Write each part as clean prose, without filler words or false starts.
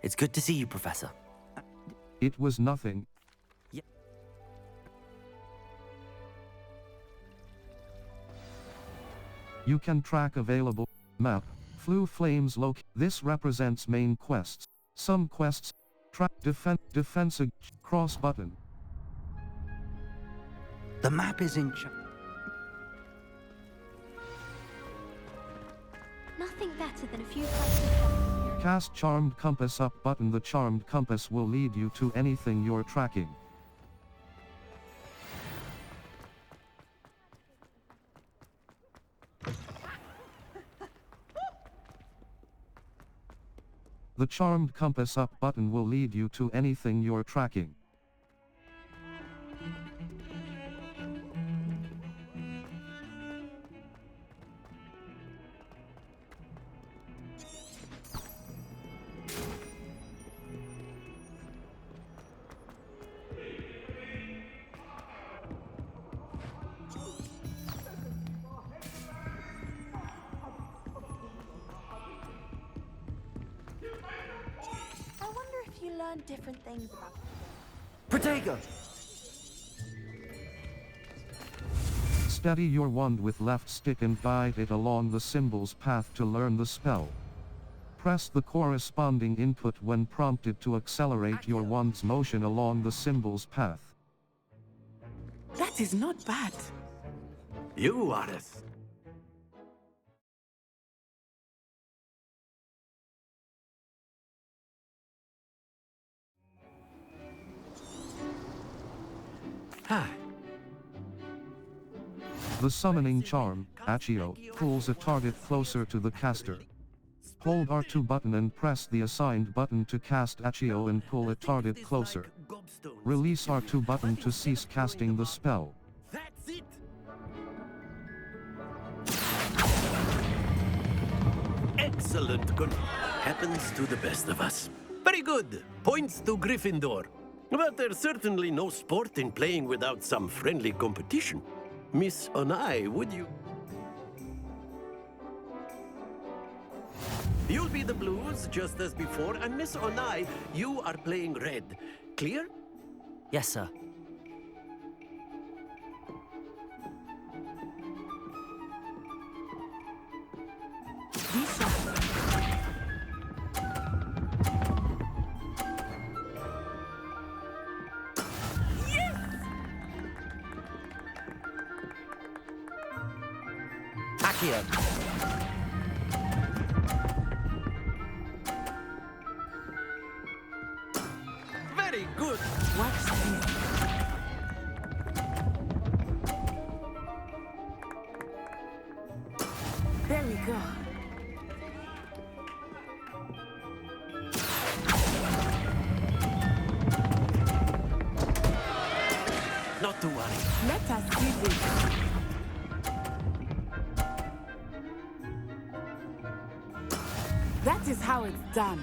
It's good to see you, Professor. It was nothing. Yeah. You can track available map. Flu Flames This represents main quests. Some quests track defensive cross button. The map is in Nothing better than a few flights of Cast Charmed Compass up button. The Charmed Compass will lead you to anything you're tracking. The Charmed Compass up button will lead you to anything you're tracking. I wonder if you learn different things about Protego! Steady your wand with left stick and guide it along the symbol's path to learn the spell. Press the corresponding input when prompted to accelerate your wand's motion along the symbol's path. That is not bad. You are a... Ah. The summoning charm, Accio, pulls a target closer to the caster. Hold R2 button and press the assigned button to cast Accio and pull a target closer. Release R2 button to cease casting the spell. That's it! Excellent. Good. Happens to the best of us. Very good. Points to Gryffindor. But there's certainly no sport in playing without some friendly competition. Miss Onai, would you? You'll be the blues, just as before, and Miss Onai, you are playing red. Clear? Yes, sir. Accio. Very good. Watch this. There we go. Not to worry. Let us see this. That is how it's done.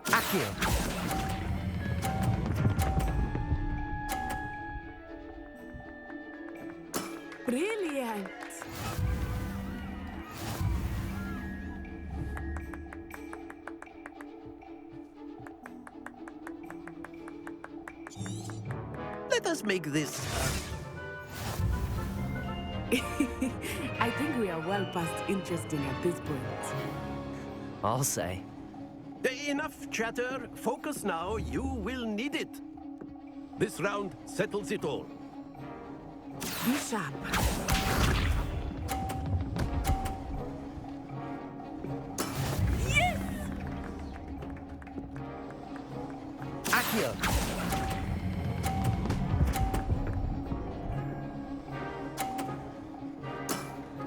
Accio. Brilliant. Let us make this. I think we are well past interesting at this point. I'll say. Enough chatter. Focus now. You will need it. This round settles it all. Be sharp. Yes! Accio.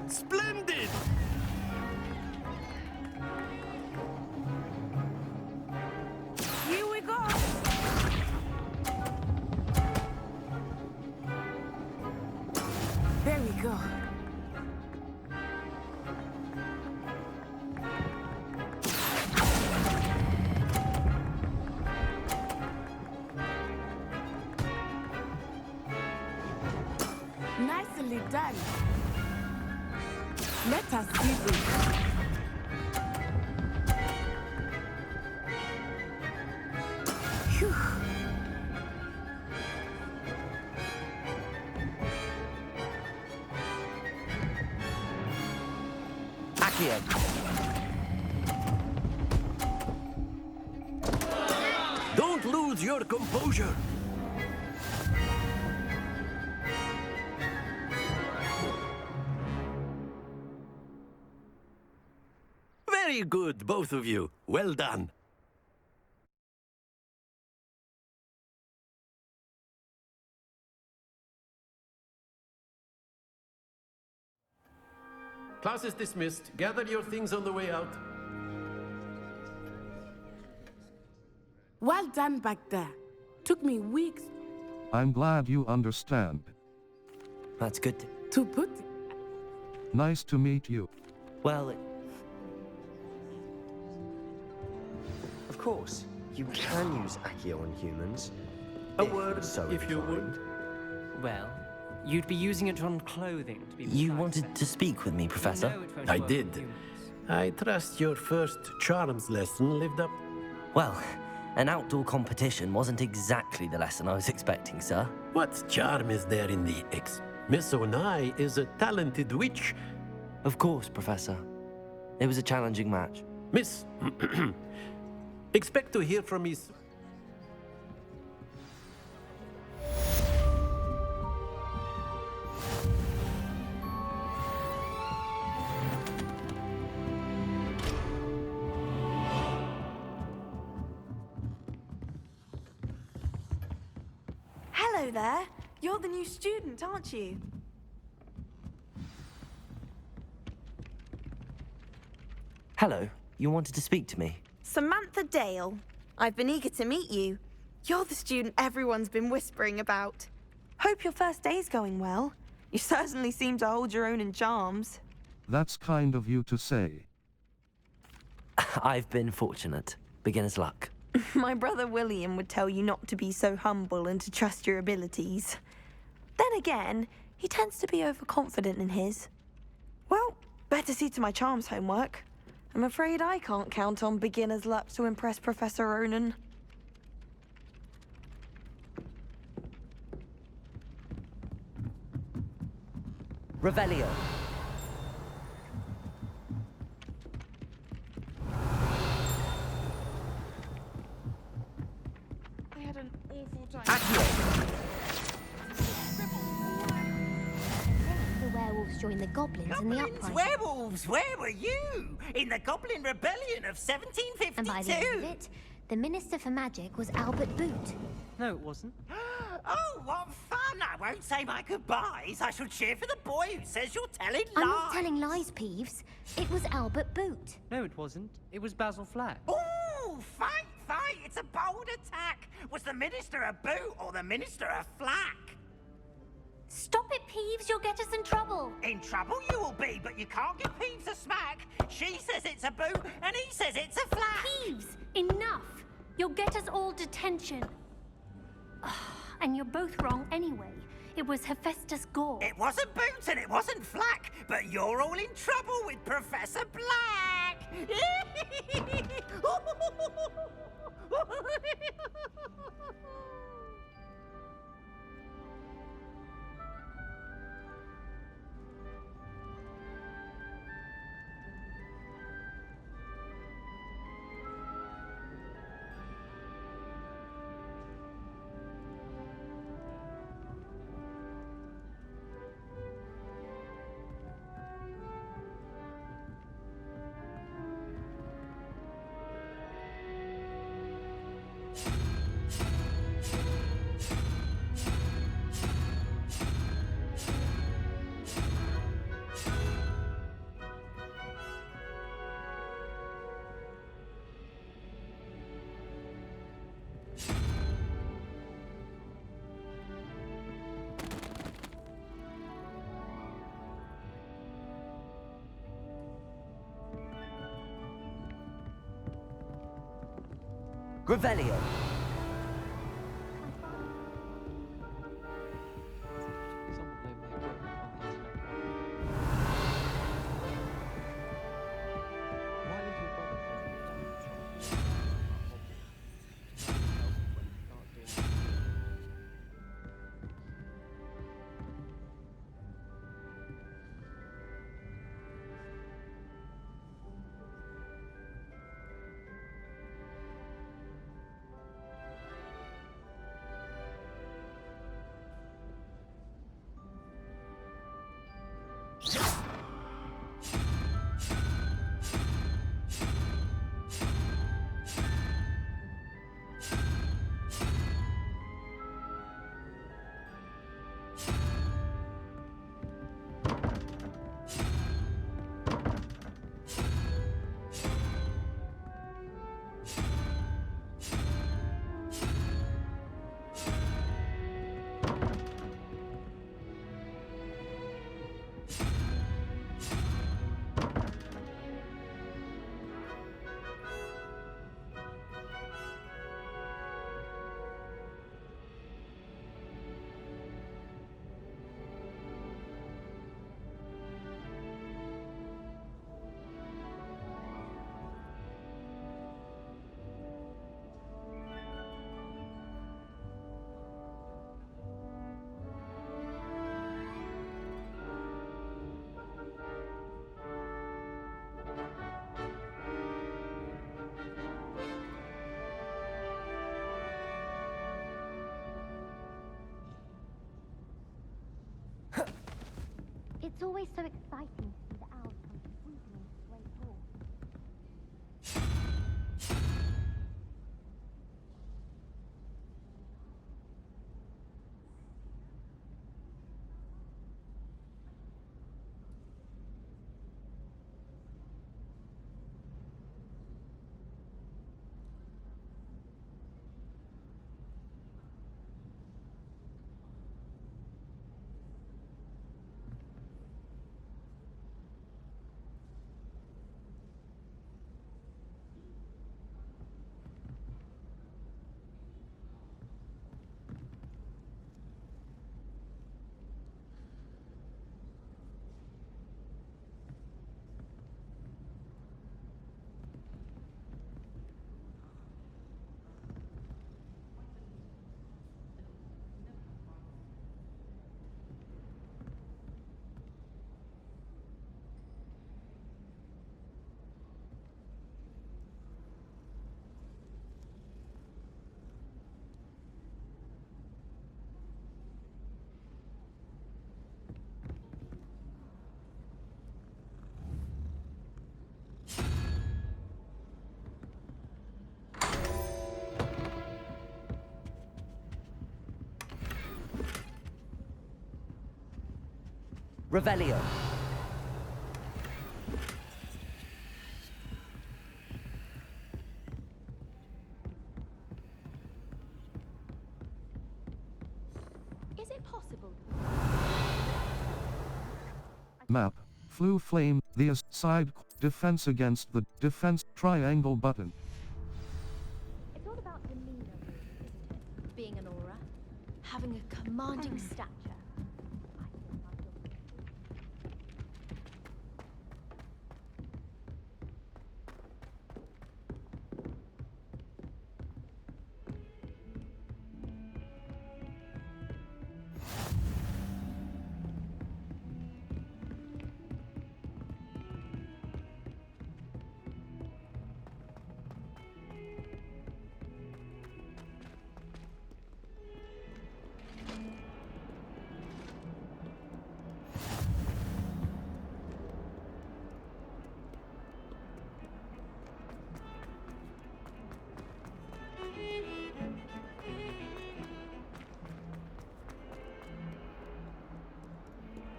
Splendid! Here we go. There we go. Nicely done. Let us see this. Accio. Don't lose your composure. Very good, both of you. Well done. Class is dismissed. Gather your things on the way out. Well done back there. Took me weeks I'm glad you understand. That's good. to put. Nice to meet you. Well, Of course, you can use Accio on humans. A if word, so if you would. inclined. Well, you'd be using it on clothing to be you precise. wanted to speak with me, Professor? No, it won't I work did. with humans. I trust your first charms lesson lived up. Well, an outdoor competition wasn't exactly the lesson I was expecting, sir. What charm is there in the X? Miss Onai is a talented witch. Of course, Professor. It was a challenging match. Miss, expect to hear from me. Hello there. You're the new student, aren't you? Hello, you wanted to speak to me? Samantha Dale. I've been eager to meet you. You're the student everyone's been whispering about. Hope your first day's going well. You certainly seem to hold your own in charms. That's kind of you to say. I've been fortunate. Beginner's luck. My brother William would tell you not to be so humble and to trust your abilities. Then again, he tends to be overconfident in his. Well, better see to my charms homework. I'm afraid I can't count on beginner's luck to impress Professor Ronan. Revelio. I had an awful time. Accio. The werewolves joined the goblins in the Goblins, uprising. werewolves, where were you? In the Goblin Rebellion of 1752? And by the end of it, the Minister for Magic was Albert Boot. No, it wasn't. Oh, what fun! I won't say my goodbyes. I shall cheer for the boy who says you're telling lies. I'm not telling lies, Peeves. It was Albert Boot. No, it wasn't. It was Basil Flack. Ooh, fight, fight! It's a bold attack. Was the Minister a boot or the Minister a flack? Stop it, Peeves. You'll get us in trouble. In trouble you will be, but you can't give Peeves a smack. She says it's a boot, and he says it's a flack. Peeves, enough. You'll get us all detention. And you're both wrong anyway. It was Hephaestus Gore. It wasn't Boot and it wasn't Flack, but you're all in trouble with Professor Black! Revelio. always so exciting to see the owls come swooping into the Great Hall. Revelio. Is it possible? Map. Flu flame. The side defense against the defense triangle button. It's all about demeanor, isn't it? Being an aura, having a commanding stature.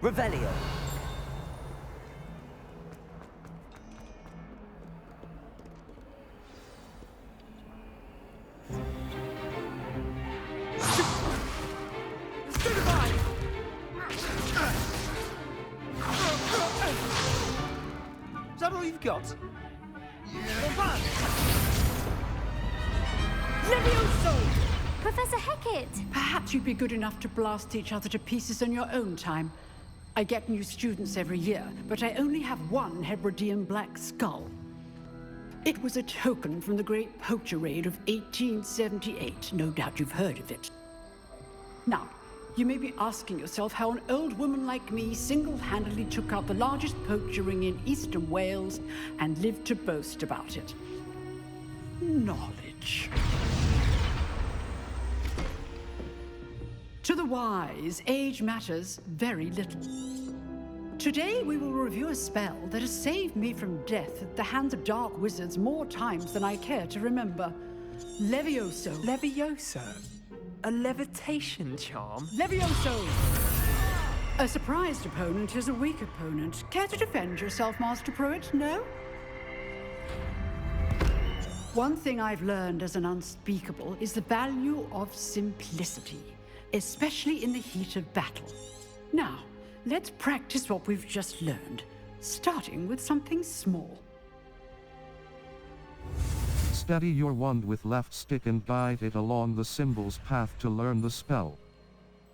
Revelio. Is that all you've got? Levioso! Professor Hecat! Perhaps you'd be good enough to blast each other to pieces in your own time. I get new students every year, but I only have one Hebridean black skull. It was a token from the Great Poacher Raid of 1878. No doubt you've heard of it. Now, you may be asking yourself how an old woman like me single-handedly took out the largest poacher ring in eastern Wales and lived to boast about it. Knowledge. To the wise, age matters very little. Today we will review a spell that has saved me from death at the hands of dark wizards more times than I care to remember. Levioso. Levioso? A levitation charm? Levioso! A surprised opponent is a weak opponent. Care to defend yourself, Master Pruitt? No? One thing I've learned as an unspeakable is the value of simplicity, especially in the heat of battle. Now, let's practice what we've just learned, starting with something small. Steady your wand with left stick and guide it along the symbol's path to learn the spell.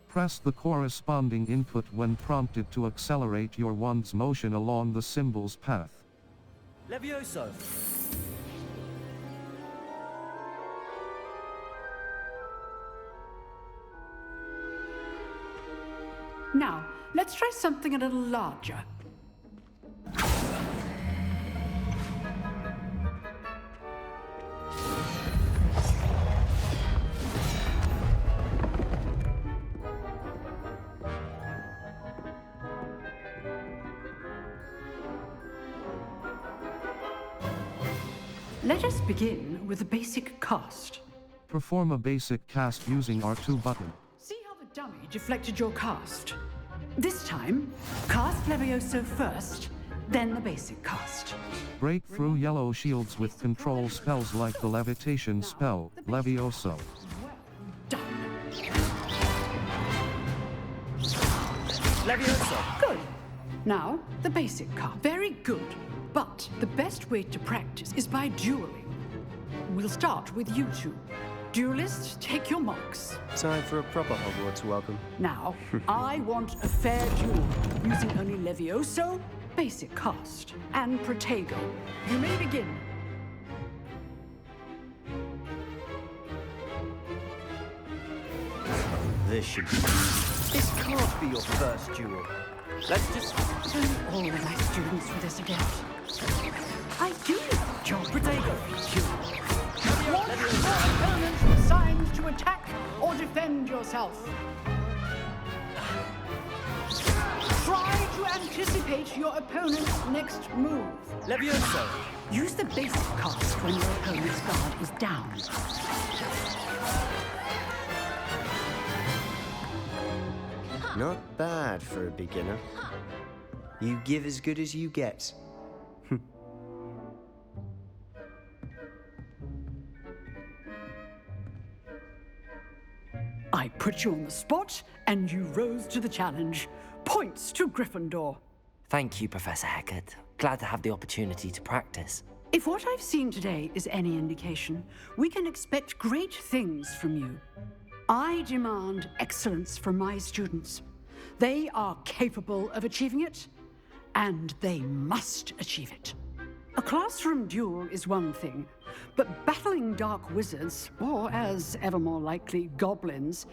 Press the corresponding input when prompted to accelerate your wand's motion along the symbol's path. Levioso. Now, let's try something a little larger. Let us begin with the basic cast. Perform a basic cast using R2 button. See how the dummy deflected your cast? This time, cast Levioso first, then the basic cast. Break through yellow shields with control spells like the levitation spell, Levioso. Done. Levioso! Good. Now, the basic cast. Very good. But the best way to practice is by dueling. We'll start with you two. Duelists, take your marks. Time for a proper Hogwarts welcome. Now, I want a fair duel, using only Levioso, basic cast, and Protego. You may begin. This should be... This can't be your first duel. Let's just... Don't all of my students for this again. I do love your Protego! Watch your opponent's signs to attack or defend yourself. Try to anticipate your opponent's next move. Levioso! Use the basic cast when your opponent's guard is down. Not bad for a beginner. You give as good as you get. I put you on the spot, and you rose to the challenge. Points to Gryffindor. Thank you, Professor Hecat. Glad to have the opportunity to practice. If what I've seen today is any indication, we can expect great things from you. I demand excellence from my students. They are capable of achieving it, and they must achieve it. A classroom duel is one thing, but battling dark wizards, or as ever more likely, goblins,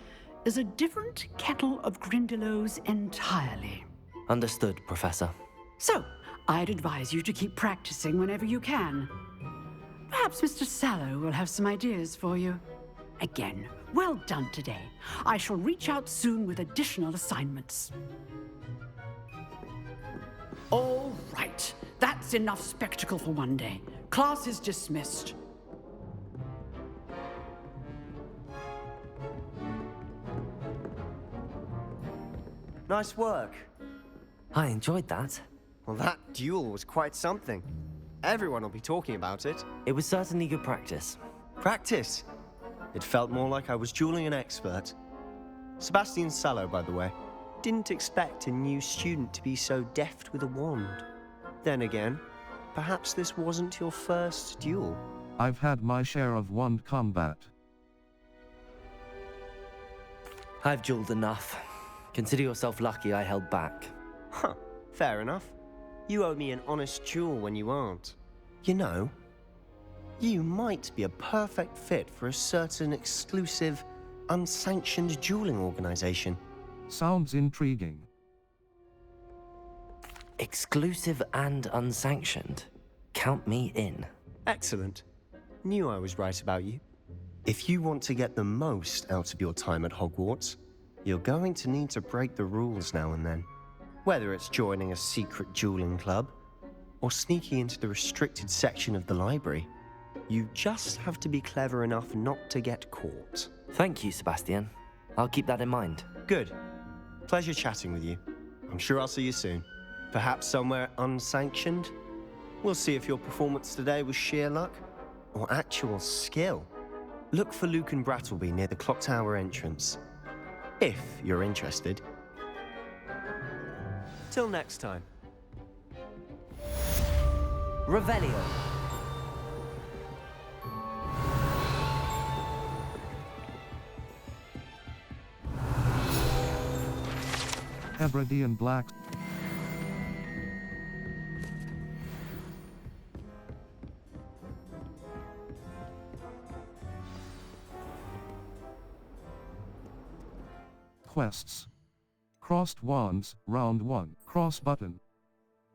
is a different kettle of Grindylows entirely. Understood, Professor. So, I'd advise you to keep practicing whenever you can. Perhaps Mr. Sallow will have some ideas for you. Again, well done today. I shall reach out soon with additional assignments. All right. That's enough spectacle for one day. Class is dismissed. Nice work. I enjoyed that. Well, that duel was quite something. Everyone will be talking about it. It was certainly good practice. Practice? It felt more like I was dueling an expert. Sebastian Sallow, by the way. Didn't expect a new student to be so deft with a wand. Then again, perhaps this wasn't your first duel. I've had my share of wand combat. I've dueled enough. Consider yourself lucky I held back. Huh, fair enough. You owe me an honest duel when you aren't. You know, you might be a perfect fit for a certain exclusive, unsanctioned dueling organization. Sounds intriguing. Exclusive and unsanctioned. Count me in. Excellent. Knew I was right about you. If you want to get the most out of your time at Hogwarts, you're going to need to break the rules now and then. Whether it's joining a secret dueling club, or sneaking into the restricted section of the library, you just have to be clever enough not to get caught. Thank you, Sebastian. I'll keep that in mind. Good. Pleasure chatting with you. I'm sure I'll see you soon. Perhaps somewhere unsanctioned? We'll see if your performance today was sheer luck or actual skill. Look for Luke and Brattleby near the clock tower entrance. If you're interested. Till next time. Revelio. Hebridean Black. Quests. Crossed wands, round 1. Cross button.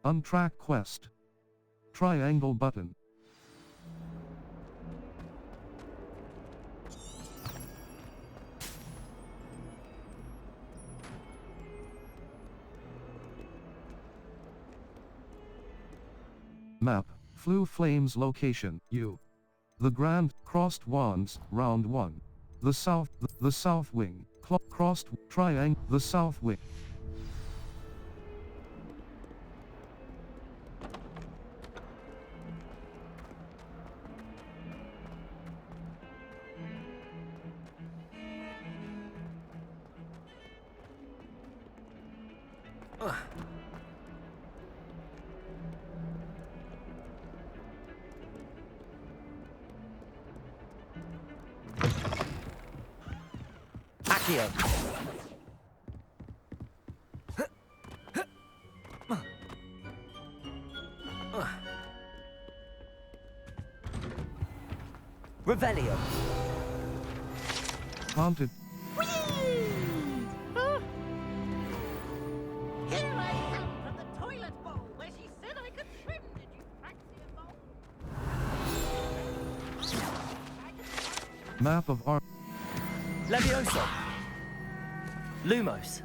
Untrack quest. Triangle button. Map. Flue Flames location, U. The Grand Crossed Wands, Round 1. The South Wing, Crossed Triangle, the South Wing. Accio. Revelio. Haunted. Here I come from the toilet bowl where she said I could swim. Did you fancy a bowl? Map of Ar. Levioso. Lumos.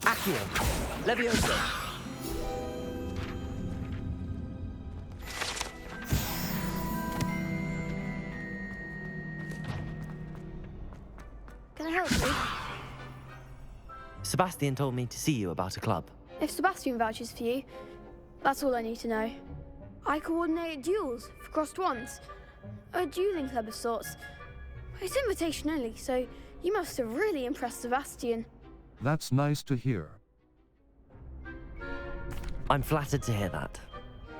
Accio. Levioso. Can I help you? Sebastian told me to see you about a club. If Sebastian vouches for you, that's all I need to know. I coordinate duels for crossed wands. A dueling club of sorts. It's invitation only, so you must have really impressed Sebastian. That's nice to hear. I'm flattered to hear that.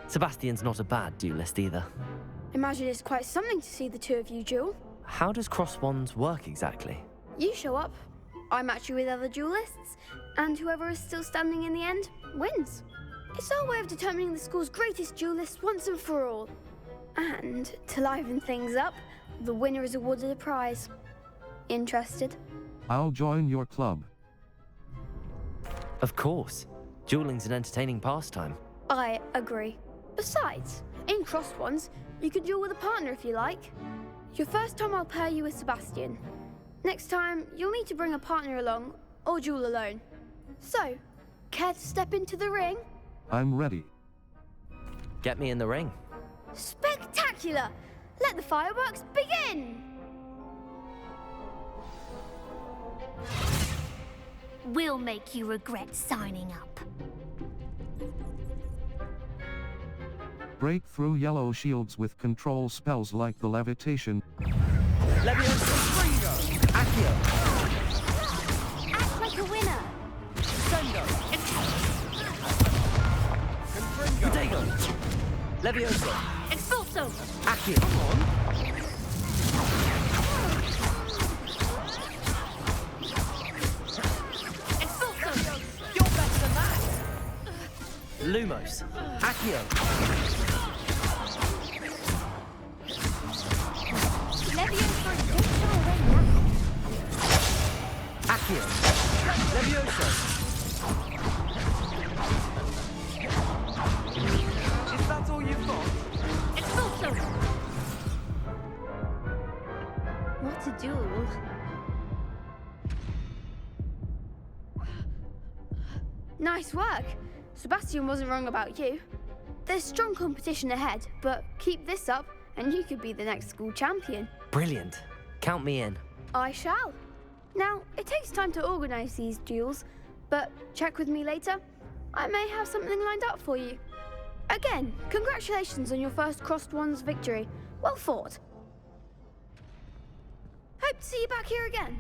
Sebastian's not a bad duelist either. Imagine it's quite something to see the two of you duel. How does cross wands work exactly? You show up, I match you with other duelists, and whoever is still standing in the end wins. It's our way of determining the school's greatest duelist once and for all. And to liven things up, the winner is awarded a prize. Interested? I'll join your club. Of course. Dueling's an entertaining pastime. I agree. Besides, in crossed ones, you can duel with a partner if you like. Your first time I'll pair you with Sebastian. Next time, you'll need to bring a partner along, or duel alone. So, care to step into the ring? I'm ready. Get me in the ring. Spectacular! Let the fireworks begin! We'll make you regret signing up. Break through yellow shields with control spells like the levitation. Levioso. Accio. Act like a winner! Sendo. Protego. Levioso. Expulso! Accio. Come on. Expulso! You're better than that. Lumos. Accio. Levioso, don't show away now. Accio. Levioso. Is that all you've got? Expulso! What a duel. Nice work. Sebastian wasn't wrong about you. There's strong competition ahead, but keep this up and you could be the next school champion. Brilliant. Count me in. I shall. Now, it takes time to organise these duels, but check with me later. I may have something lined up for you. Again, congratulations on your first crossed wands victory. Well fought. Hope to see you back here again.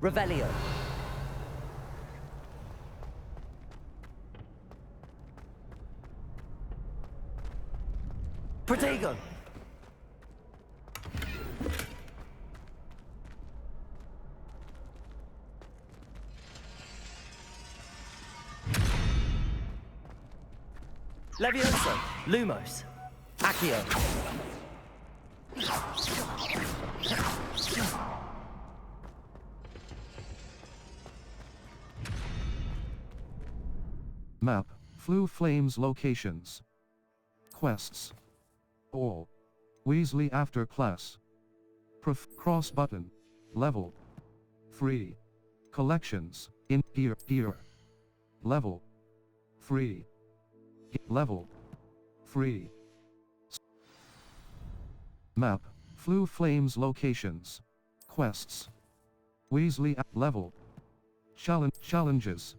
Revelio. Protego. Levioso. Lumos. Accio. Map, Flue Flames locations. Quests. All. Weasley after class. Cross button. Level. Free. Collections, in here. Level. Free. Level. Free. Map, Flue Flames locations. Quests. Weasley level. Challenges.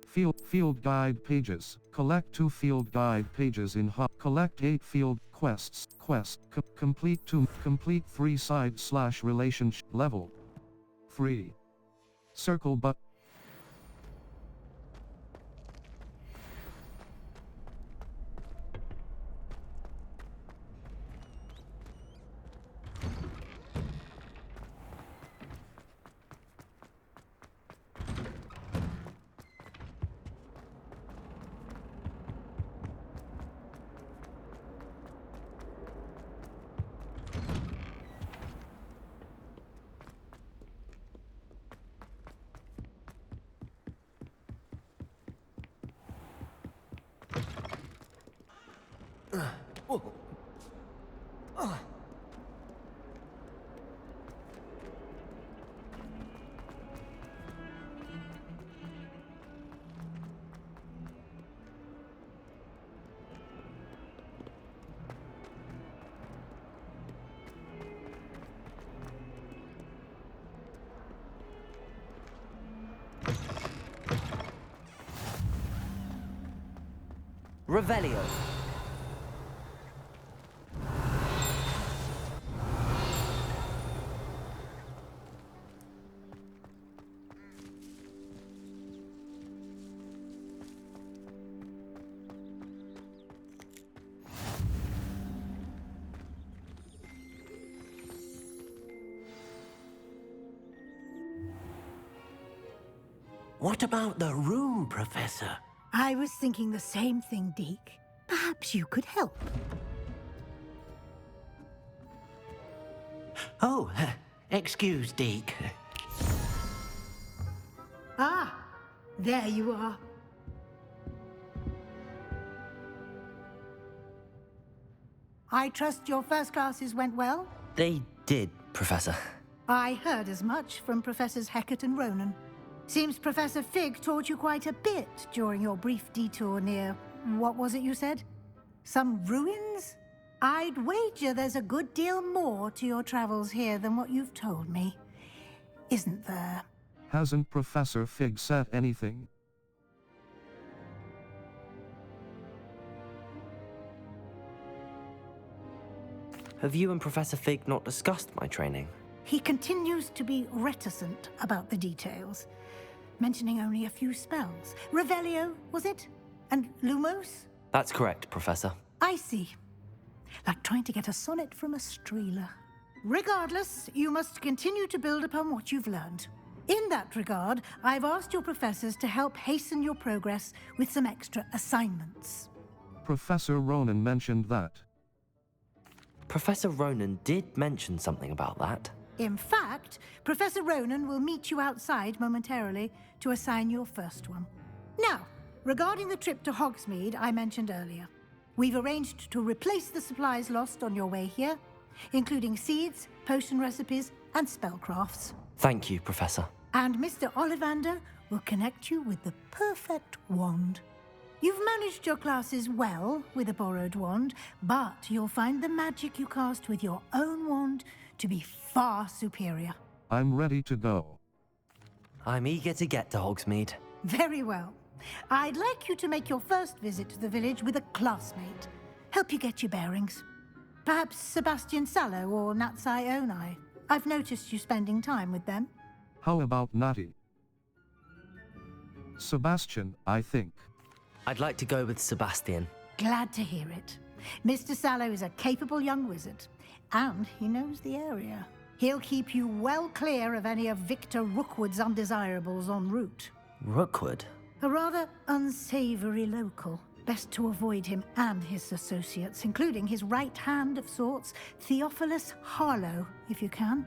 Field guide pages. Collect 2 field guide pages in hub. Collect 8 field quests. Complete 3 side/relationship level. Free. Circle but. Revelio. What about the room, Professor? I was thinking the same thing, Deke. Perhaps you could help. Oh, excuse, Deke. Ah, there you are. I trust your first classes went well? They did, Professor. I heard as much from Professors Hecat and Ronan. Seems Professor Fig taught you quite a bit during your brief detour near... what was it you said? Some ruins? I'd wager there's a good deal more to your travels here than what you've told me. Isn't there? Hasn't Professor Fig said anything? Have you and Professor Fig not discussed my training? He continues to be reticent about the details, mentioning only a few spells. Revelio, was it? And Lumos? That's correct, Professor. I see. Like trying to get a sonnet from a streeler. Regardless, you must continue to build upon what you've learned. In that regard, I've asked your professors to help hasten your progress with some extra assignments. Professor Ronan mentioned that. Professor Ronan did mention something about that. In fact, Professor Ronan will meet you outside momentarily to assign your first one. Now, regarding the trip to Hogsmeade I mentioned earlier, we've arranged to replace the supplies lost on your way here, including seeds, potion recipes, and spellcrafts. Thank you, Professor. And Mr. Ollivander will connect you with the perfect wand. You've managed your classes well with a borrowed wand, but you'll find the magic you cast with your own wand to be far superior. I'm ready to go. I'm eager to get to Hogsmeade. Very well. I'd like you to make your first visit to the village with a classmate. Help you get your bearings. Perhaps Sebastian Sallow or Natsai Onai. I've noticed you spending time with them. How about Natty? Sebastian, I think. I'd like to go with Sebastian. Glad to hear it. Mr. Sallow is a capable young wizard, and he knows the area. He'll keep you well clear of any of Victor Rookwood's undesirables en route. Rookwood? A rather unsavory local. Best to avoid him and his associates, including his right hand of sorts, Theophilus Harlow, if you can.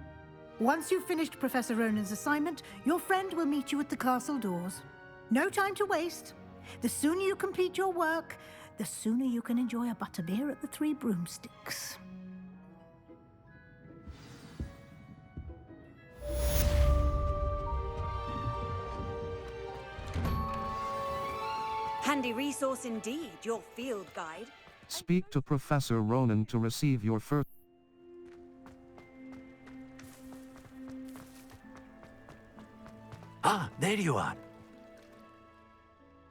Once you've finished Professor Ronan's assignment, your friend will meet you at the castle doors. No time to waste. The sooner you complete your work, the sooner you can enjoy a butterbeer at the Three Broomsticks. Handy resource indeed, your field guide. Speak to Professor Ronan to receive your first... Ah, there you are.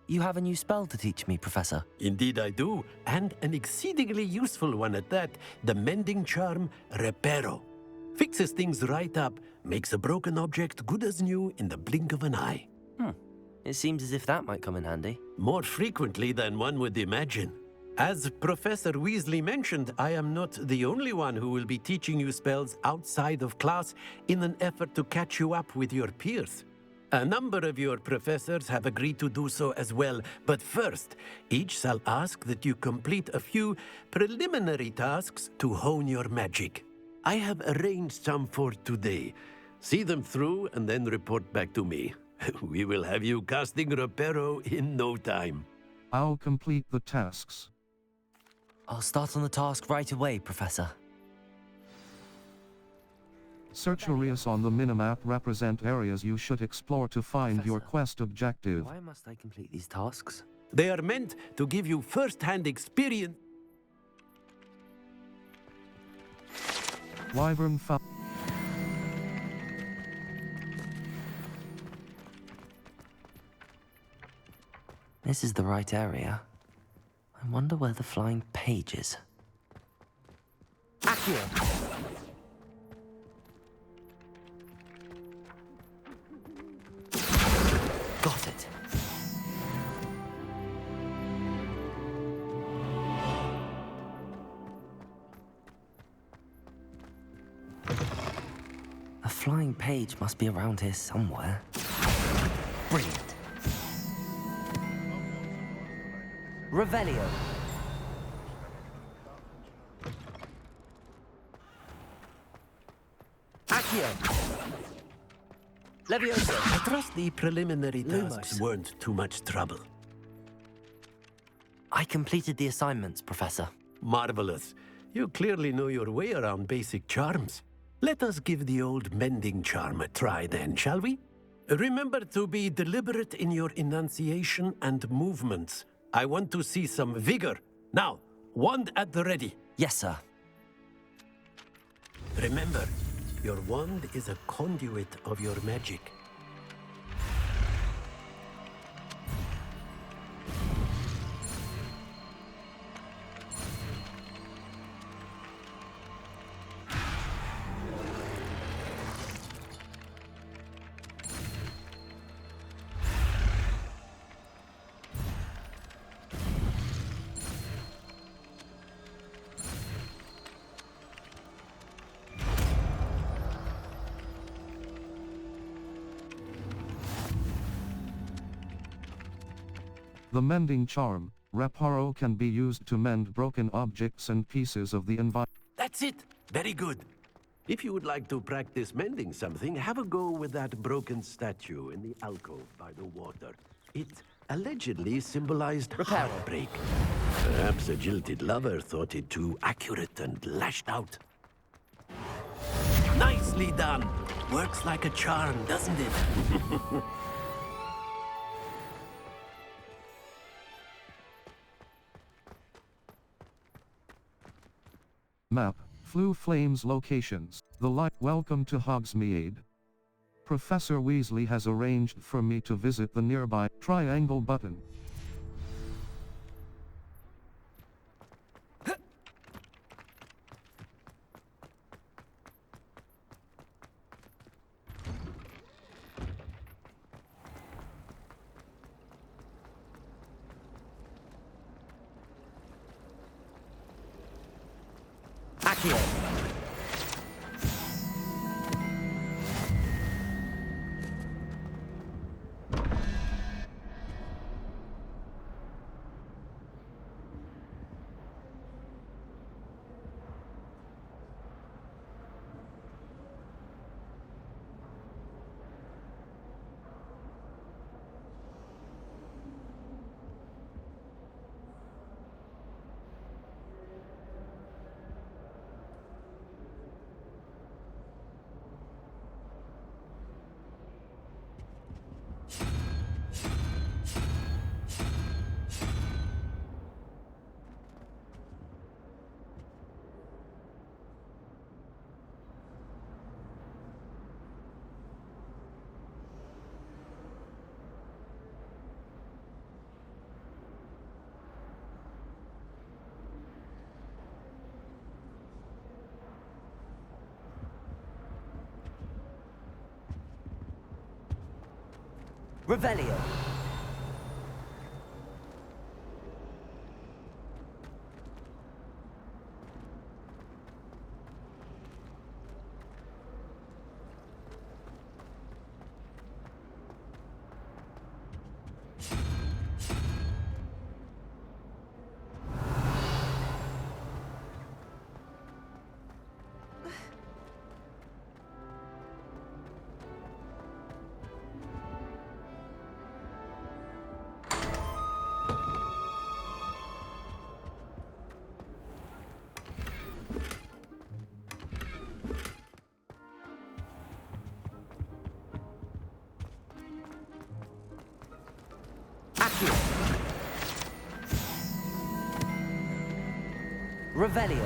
You have a new spell to teach me, Professor. Indeed I do, and an exceedingly useful one at that. The mending charm, Reparo. Fixes things right up, makes a broken object good as new in the blink of an eye. It seems as if that might come in handy. More frequently than one would imagine. As Professor Weasley mentioned, I am not the only one who will be teaching you spells outside of class in an effort to catch you up with your peers. A number of your professors have agreed to do so as well, but first, each shall ask that you complete a few preliminary tasks to hone your magic. I have arranged some for today. See them through and then report back to me. We will have you casting Reparo in no time. I'll complete the tasks. I'll start on the task right away, Professor. Search areas on the minimap represent areas you should explore to find your quest objective. Why must I complete these tasks? They are meant to give you first-hand experience. Wyvern found. This is the right area. I wonder where the flying page is. Accio! Got it. A flying page must be around here somewhere. Brilliant. Revelio. Accio. Levioso. I trust the preliminary tasks Lumos. weren't too much trouble. I completed the assignments, Professor. Marvelous. You clearly know your way around basic charms. Let us give the old mending charm a try then, shall we? Remember to be deliberate in your enunciation and movements. I want to see some vigor. Now, wand at the ready. Yes, sir. Remember, your wand is a conduit of your magic. The mending charm, Reparo, can be used to mend broken objects and pieces of the environment. That's it. Very good. If you would like to practice mending something, have a go with that broken statue in the alcove by the water. It allegedly symbolized heartbreak. Perhaps a jilted lover thought it too accurate and lashed out. Nicely done. Works like a charm, doesn't it? Map, Flue Flames locations. The light. Welcome to Hogsmeade. Professor Weasley has arranged for me to visit the nearby triangle button. Accio. Revelio. Revelio.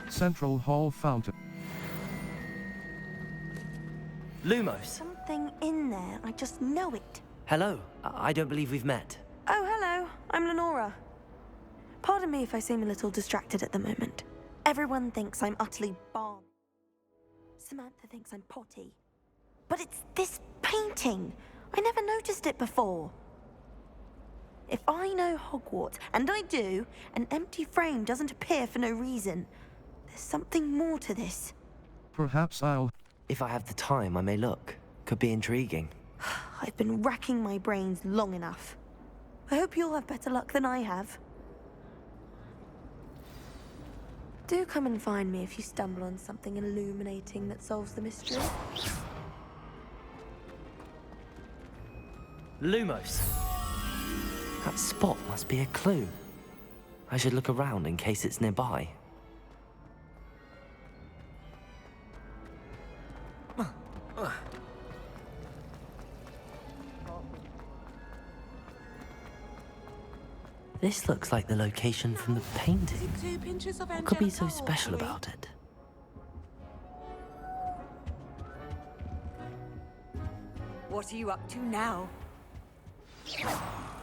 Central Hall Fountain. Lumos. Something in there, I just know it. Hello. I don't believe we've met. Oh, hello. I'm Lenora. Pardon me if I seem a little distracted at the moment. Everyone thinks I'm utterly balmy. Samantha thinks I'm potty. But it's this painting. I never noticed it before. If I know Hogwarts, and I do, an empty frame doesn't appear for no reason. There's something more to this. Perhaps I'll... If I have the time, I may look. Could be intriguing. I've been racking my brains long enough. I hope you'll have better luck than I have. Do come and find me if you stumble on something illuminating that solves the mystery. Lumos. That spot must be a clue. I should look around in case it's nearby. This looks like the location from the painting. What could be so special about it? What are you up to now?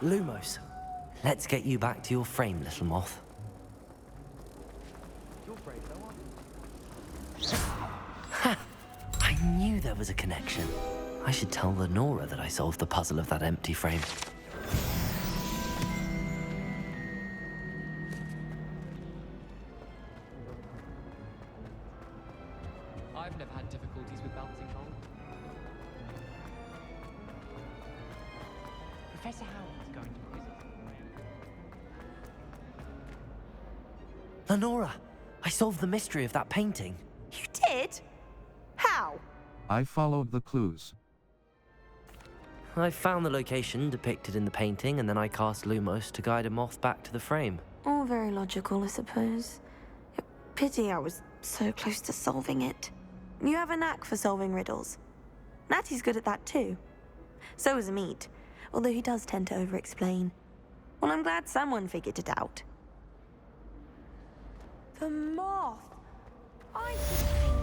Lumos, let's get you back to your frame, little moth. Ha! I knew there was a connection. I should tell Lenora that I solved the puzzle of that empty frame. I've never had difficulties with bouncing gold. Professor Howard's going to prison. Lenora, I solved the mystery of that painting. You did? How? I followed the clues. I found the location depicted in the painting, and then I cast Lumos to guide a moth back to the frame. All very logical, I suppose. Pity I was so close to solving it. You have a knack for solving riddles. Natty's good at that too. So is Amit, although he does tend to over-explain. Well, I'm glad someone figured it out. The moth! I just think...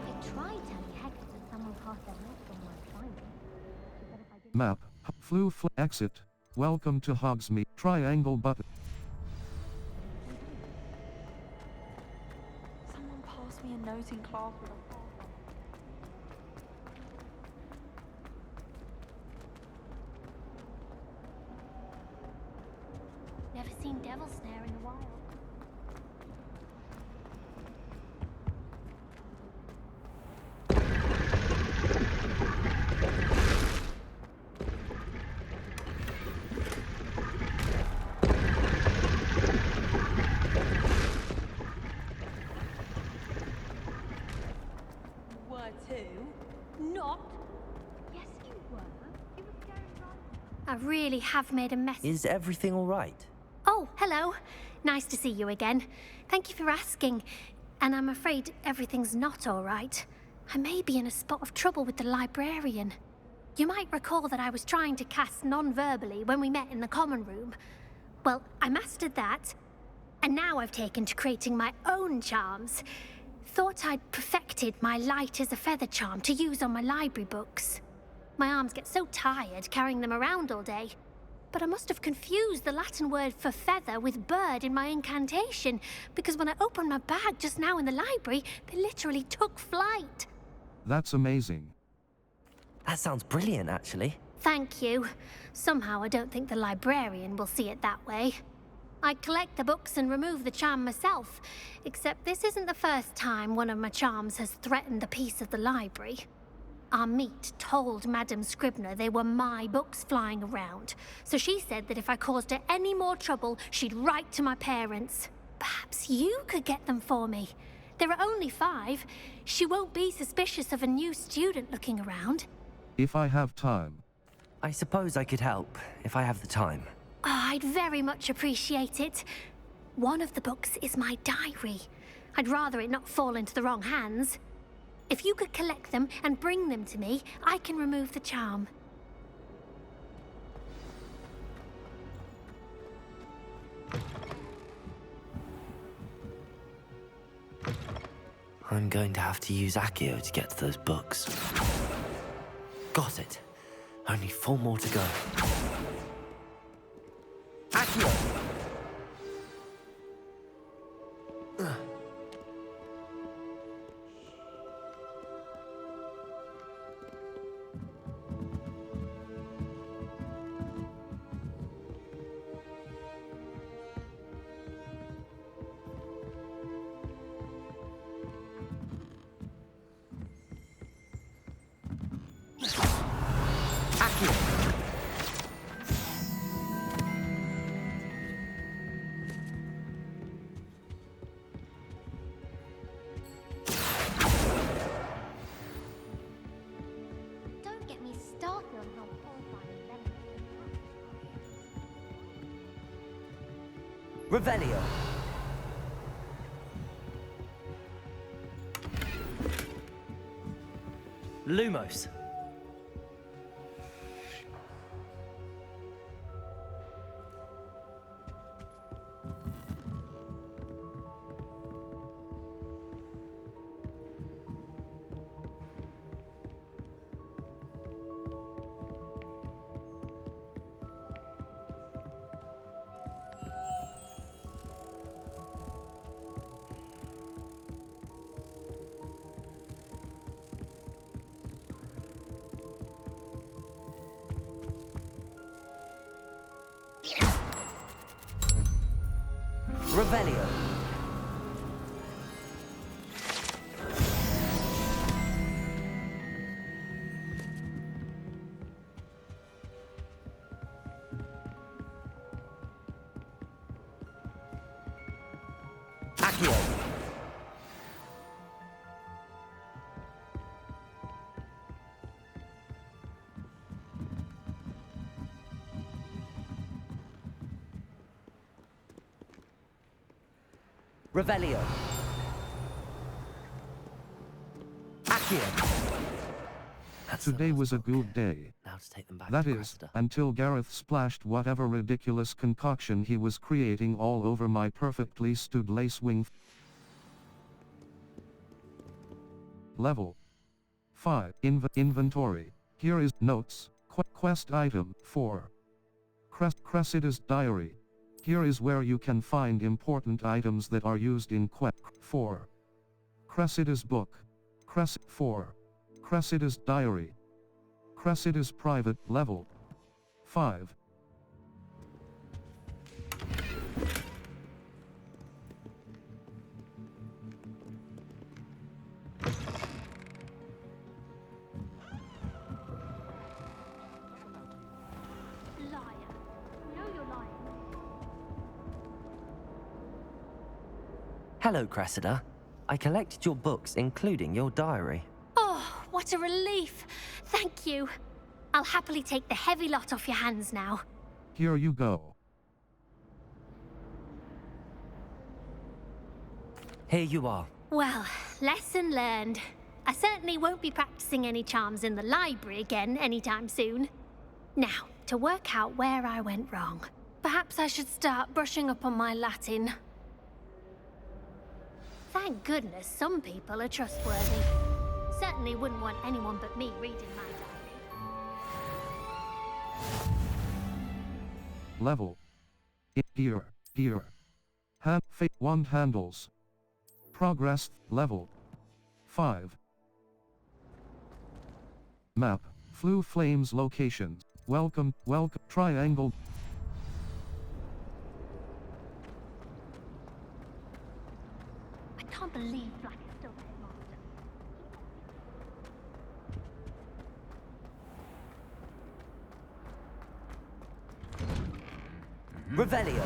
I tried telling Hector that someone passed their notes on my assignment. But if I didn't... Map. Exit. Welcome to Hogsmeade. Triangle button. Someone passed me a note in class with a... Never seen Devil Snare in a while. Not? Yes, you were. You were staring right. I really have made a mess. Is everything all right? Oh, hello. Nice to see you again. Thank you for asking. And I'm afraid everything's not all right. I may be in a spot of trouble with the librarian. You might recall that I was trying to cast non-verbally when we met in the common room. Well, I mastered that. And now I've taken to creating my own charms. Thought I'd perfected my light as a feather charm to use on my library books. My arms get so tired carrying them around all day. But I must have confused the Latin word for feather with bird in my incantation, because when I opened my bag just now in the library, they literally took flight. That's amazing. That sounds brilliant, actually. Thank you. Somehow I don't think the librarian will see it that way. I collect the books and remove the charm myself, except this isn't the first time one of my charms has threatened the peace of the library. Our meet told Madame Scribner they were my books flying around, so she said that if I caused her any more trouble, she'd write to my parents. Perhaps you could get them for me. There are only 5. She won't be suspicious of a new student looking around. If I have time. I suppose I could help, if I have the time. Oh, I'd very much appreciate it. One of the books is my diary. I'd rather it not fall into the wrong hands. If you could collect them and bring them to me, I can remove the charm. I'm going to have to use Accio to get to those books. Got it. Only 4 more to go. Accio! Don't get me started on how horrifying them Revelio. Lumos. Revelio. Accio. Revelio. Accio. Today was a good day. Now to take them back That to is, Cressida. until Gareth splashed whatever ridiculous concoction he was creating all over my perfectly stood lace-wing. Level 5. Inventory. Here is notes. Quest item 4. Cressida's diary. Here is where you can find important items that are used in Quest 4. Cressida's book. 4. Cressida's diary. Cressida's private level 5. Liar. No, you're lying. Hello, Cressida. I collected your books, including your diary. Oh, what a relief. Thank you. I'll happily take the heavy lot off your hands now. Here you go. Here you are. Well, lesson learned. I certainly won't be practicing any charms in the library again anytime soon. Now, to work out where I went wrong. Perhaps I should start brushing up on my Latin. Thank goodness some people are trustworthy. Certainly wouldn't want anyone but me reading my diary. Level. Here. Wand handles. Progress. Level. 5. Map. Flue flames locations. Welcome. Triangle. I can't believe Black is still the headmaster. Revelio.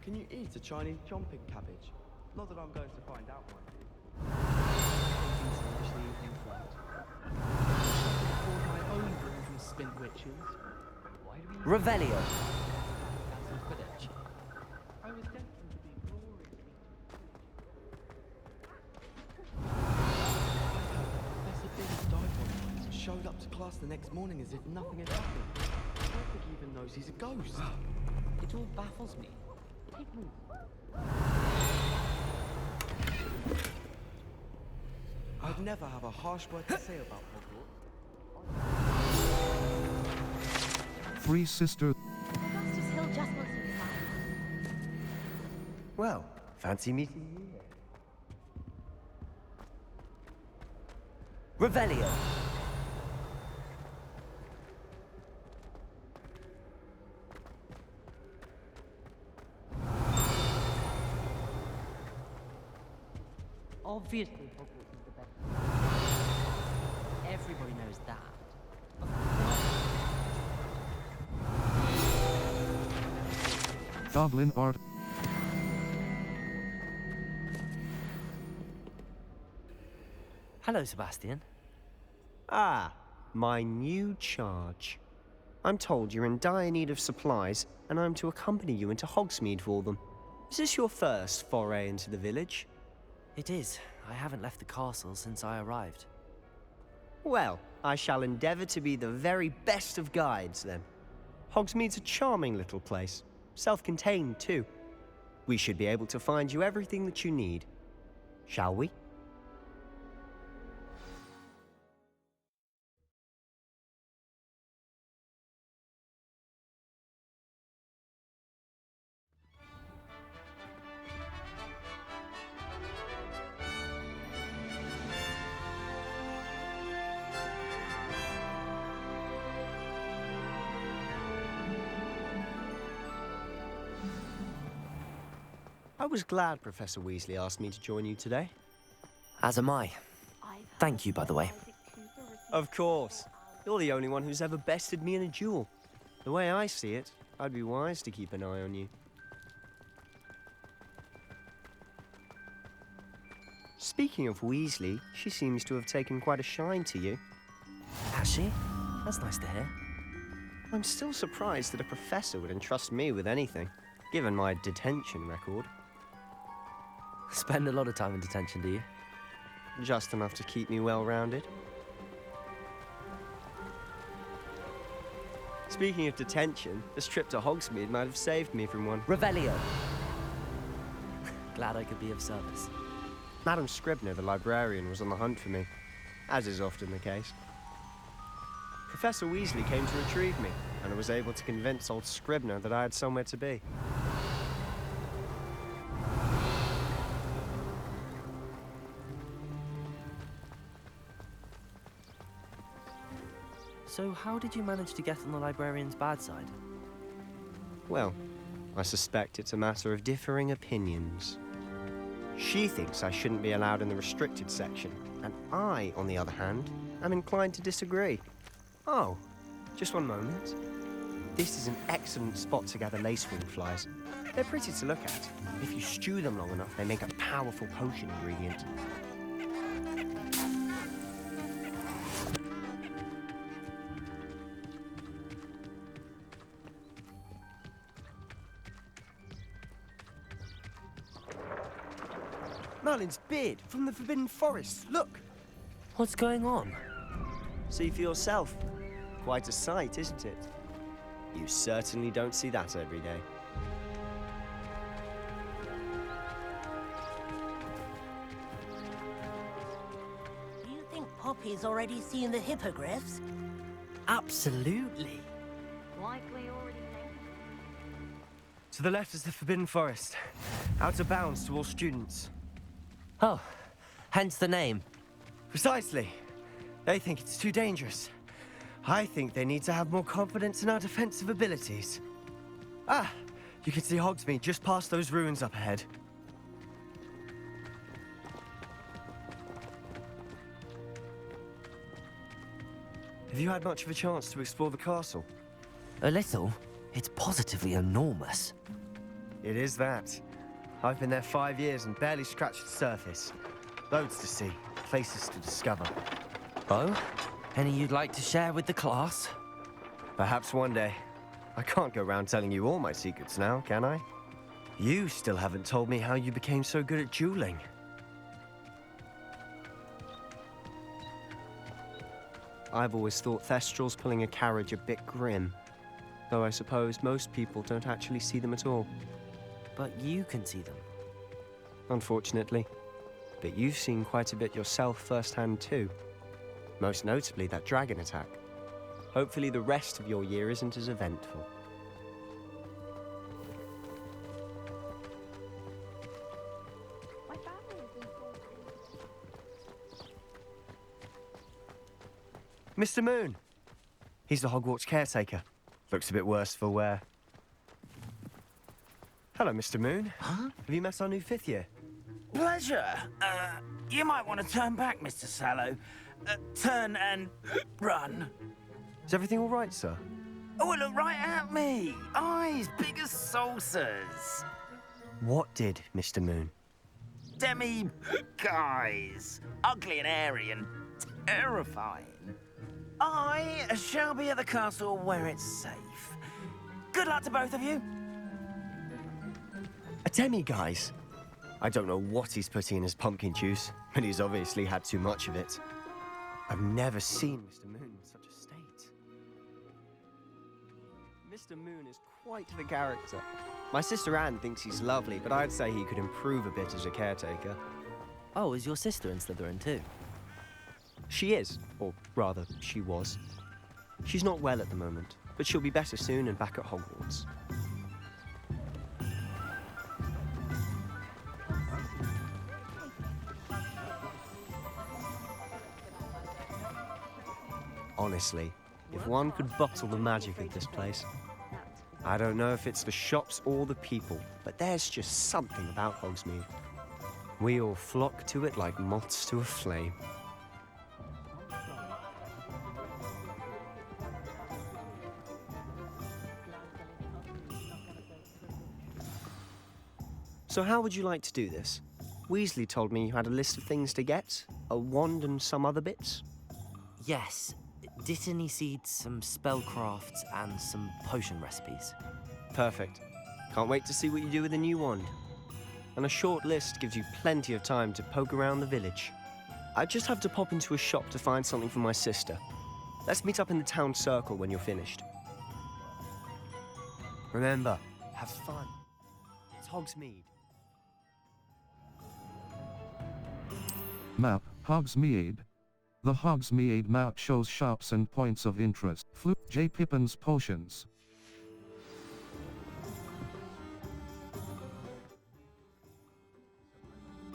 Can you eat a Chinese chomping cabbage? Not that I'm going to find out one. My own brew from spint witches. Why do we Revelio. Basil Quidditch? I was destined to be gloriously. Professor Biggs died one night and showed up to class the next morning as if nothing had happened. I don't think he even knows he's a ghost. It all baffles me. People. I'd never have a harsh word to say about Hogwarts. 3 sisters. Augustus Hill just wants to fly. Well, fancy meeting you. Revelio. Obviously, Hogwarts is the best. Everybody knows that. Goblin art. Hello, Sebastian. Ah, my new charge. I'm told you're in dire need of supplies, and I'm to accompany you into Hogsmeade for them. Is this your first foray into the village? It is. I haven't left the castle since I arrived. Well, I shall endeavour to be the very best of guides, then. Hogsmeade's a charming little place. Self-contained, too. We should be able to find you everything that you need. Shall we? I was glad Professor Weasley asked me to join you today. As am I. Thank you, by the way. Of course. You're the only one who's ever bested me in a duel. The way I see it, I'd be wise to keep an eye on you. Speaking of Weasley, she seems to have taken quite a shine to you. Has she? That's nice to hear. I'm still surprised that a professor would entrust me with anything, given my detention record. Spend a lot of time in detention, do you? Just enough to keep me well-rounded. Speaking of detention, this trip to Hogsmeade might have saved me from one. Revelio. Glad I could be of service. Madam Scribner, the librarian, was on the hunt for me, as is often the case. Professor Weasley came to retrieve me, and I was able to convince old Scribner that I had somewhere to be. So how did you manage to get on the librarian's bad side? Well, I suspect it's a matter of differing opinions. She thinks I shouldn't be allowed in the restricted section, and I, on the other hand, am inclined to disagree. Oh, just one moment. This is an excellent spot to gather lacewing flies. They're pretty to look at. If you stew them long enough, they make a powerful potion ingredient. Merlin's beard from the Forbidden Forest. Look! What's going on? See for yourself. Quite a sight, isn't it? You certainly don't see that every day. Do you think Poppy's already seen the hippogriffs? Absolutely. Likely already. To the left is the Forbidden Forest. Out of bounds to all students. Oh, hence the name. Precisely. They think it's too dangerous. I think they need to have more confidence in our defensive abilities. Ah, you can see Hogsmeade just past those ruins up ahead. Have you had much of a chance to explore the castle? A little. It's positively enormous. It is that. I've been there 5 years and barely scratched the surface. Loads to see, places to discover. Oh? Any you'd like to share with the class? Perhaps one day. I can't go around telling you all my secrets now, can I? You still haven't told me how you became so good at dueling. I've always thought Thestrals pulling a carriage a bit grim. Though I suppose most people don't actually see them at all. But you can see them. Unfortunately. But you've seen quite a bit yourself firsthand too. Most notably that dragon attack. Hopefully the rest of your year isn't as eventful. Mr. Moon! He's the Hogwarts caretaker. Looks a bit worse for wear. Hello, Mr. Moon. Huh? Have you met our new 5th year? Pleasure. You might want to turn back, Mr. Sallow. Turn and run. Is everything all right, sir? Oh, look right at me. Eyes big as saucers. What did, Mr. Moon? Demi guys. Ugly and airy and terrifying. I shall be at the castle where it's safe. Good luck to both of you. A demi-guise? I don't know what he's putting in his pumpkin juice, but he's obviously had too much of it. I've never seen Mr. Moon in such a state. Mr. Moon is quite the character. My sister Anne thinks he's lovely, but I'd say he could improve a bit as a caretaker. Oh, is your sister in Slytherin too? She is, or rather, she was. She's not well at the moment, but she'll be better soon and back at Hogwarts. Honestly, if one could bottle the magic of this place. I don't know if it's the shops or the people, but there's just something about Hogsmeade. We all flock to it like moths to a flame. So how would you like to do this? Weasley told me you had a list of things to get, a wand and some other bits. Yes. Dittany seeds, some spellcrafts, and some potion recipes. Perfect. Can't wait to see what you do with the new wand. And a short list gives you plenty of time to poke around the village. I just have to pop into a shop to find something for my sister. Let's meet up in the town circle when you're finished. Remember, have fun. It's Hogsmeade. Map, Hogsmeade. The Hogsmeade map shows shops and points of interest. J. Pippin's Potions.